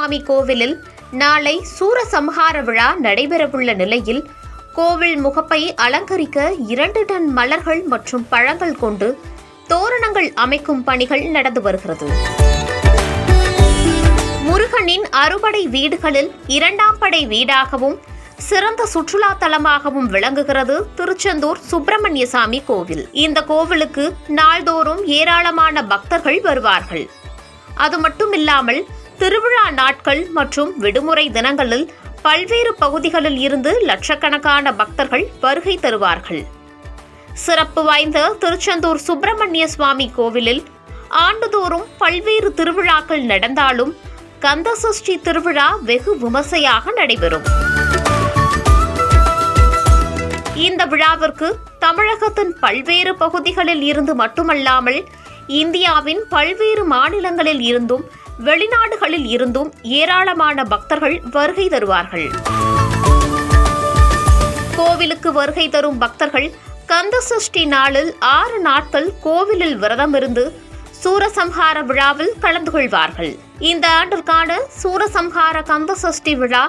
சுவாமி கோவிலில் நாளை சூரசம்ஹார விழா நடைபெறவுள்ள நிலையில் கோவில் முகப்பை அலங்கரிக்க 2 டன் மலர்கள் மற்றும் பழங்கள் கொண்டு தோரணங்கள் அமைக்கும் பணிகள் நடந்து வருகிறது. முருகனின் அறுபடை வீடுகளில் 2ஆம் படை வீடாகவும் சிறந்த சுற்றுலா தலமாகவும் விளங்குகிறது திருச்செந்தூர் சுப்பிரமணிய சாமி கோவில். இந்த கோவிலுக்கு நாள்தோறும் ஏராளமான பக்தர்கள் வருவார்கள். அது மட்டுமில்லாமல் திருவிழா நாட்கள் மற்றும் விடுமுறை தினங்களில் பல்வேறு பகுதிகளில் இருந்து லட்சக்கணக்கான பக்தர்கள் வருகை தருவார்கள். சிறப்பு வாய்ந்த திருச்செந்தூர் சுப்பிரமணிய சுவாமி கோவிலில் ஆண்டுதோறும் பல்வேறு திருவிழாக்கள் நடந்தாலும் கந்தசஷ்டி திருவிழா வெகு விமர்சையாக நடைபெறும். இந்த விழாவிற்கு தமிழகத்தின் பல்வேறு பகுதிகளில் இருந்து மட்டுமல்லாமல் இந்தியாவின் பல்வேறு மாநிலங்களில் இருந்தும் வெளிநாடுகளில் இருந்தும் ஏராளமான பக்தர்கள் வருகை தருவார்கள். கோவிலுக்கு வருகை தரும் பக்தர்கள் கந்தசஷ்டி நாளில் 6 நாட்கள் கோவிலில் விரதமிருந்து சூரசம்ஹார விழாவில் கலந்து கொள்வார்கள். இந்த ஆண்டிற்கான சூரசம்ஹார கந்தசஷ்டி விழா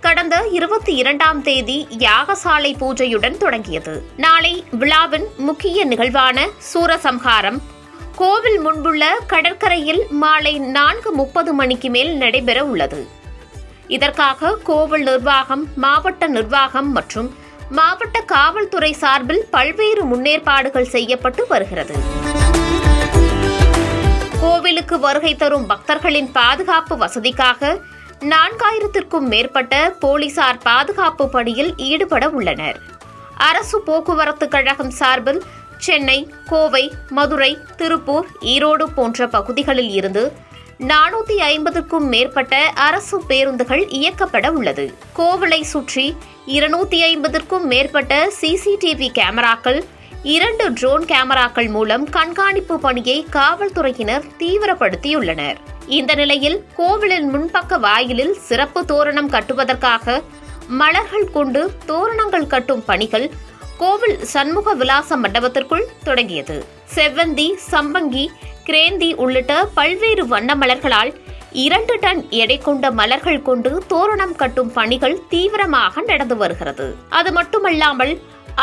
கடந்த 22ஆம் தேதி யாகசாலை பூஜையுடன் தொடங்கியது. நாளை விழாவின் முக்கிய நிகழ்வான சூரசம்ஹாரம் கோவில் முன்புள்ள கடற்கரையில் மாலை 4:30 மணிக்கு மேல் நடைபெற உள்ளது. இதற்காக கோவில் நிர்வாகம், மாவட்ட நிர்வாகம் மற்றும் மாவட்ட காவல்துறை சார்பில் பல்வேறு முன்னேற்பாடுகள் செய்யப்பட்டு வருகிறது. கோவிலுக்கு வருகை தரும் பக்தர்களின் பாதுகாப்பு வசதிக்காக 4000த்திற்கும் மேற்பட்ட போலீசார் பாதுகாப்பு பணியில் ஈடுபட உள்ளனர். அரசு போக்குவரத்து கழகம் சார்பில் சென்னை, கோவை, மதுரை, திருப்பூர், ஈரோடு போன்ற பகுதிகளில் இருந்து 450க்கும் மேற்பட்ட அரசு பேருந்துகள் இயக்கப்பட உள்ளது. கோவிலை சுற்றி 250க்கும் மேற்பட்ட சிசிடிவி கேமராக்கள், 2 ட்ரோன் கேமராக்கள் மூலம் கண்காணிப்பு பணியை காவல்துறையினர் தீவிரப்படுத்தியுள்ளனர். இந்த நிலையில் கோவிலின் முன்பக்க வாயிலில் சிறப்பு தோரணம் கட்டுவதற்காக மலர்கள் கொண்டு தோரணங்கள் கட்டும் பணிகள் கோவில் சண்முக விலாச மண்டபத்திற்குள் தொடங்கியது. செவ்வந்தி, சம்பங்கி, கிரேந்தி உள்ளிட்ட பல்வேறு வண்ண மலர்களால் 2 டன் எடை கொண்ட மலர்கள் கொண்டு தோரணம் கட்டும் பணிகள் தீவிரமாக நடந்து வருகிறது. அது மட்டுமல்லாமல்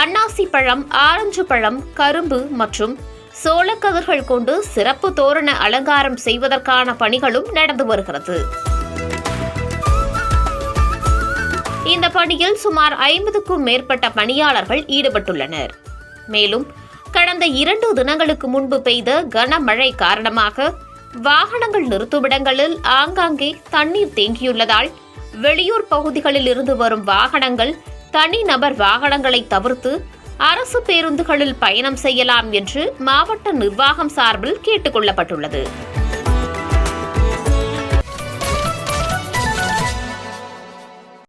அன்னாசி பழம், ஆரஞ்சு பழம், கரும்பு மற்றும் சோளக்கதிர்கள் கொண்டு சிறப்பு தோரண அலங்காரம் செய்வதற்கான பணிகளும் நடந்து வருகிறது. இந்த பணியில் சுமார் 50க்கும் மேற்பட்ட பணியாளர்கள் ஈடுபட்டுள்ளனர். மேலும் கடந்த 2 தினங்களுக்கு முன்பு பெய்த கனமழை காரணமாக வாகனங்கள் நிறுத்துமிடங்களில் ஆங்காங்கே தண்ணீர் தேங்கியுள்ளதால் வெளியூர் பகுதிகளில் இருந்து வரும் வாகனங்கள் தனிநபர் வாகனங்களை தவிர்த்து அரசு பேருந்துகளில் பயணம் செய்யலாம் என்று மாவட்ட நிர்வாகம் சார்பில் கேட்டுக் கொள்ளப்பட்டுள்ளது.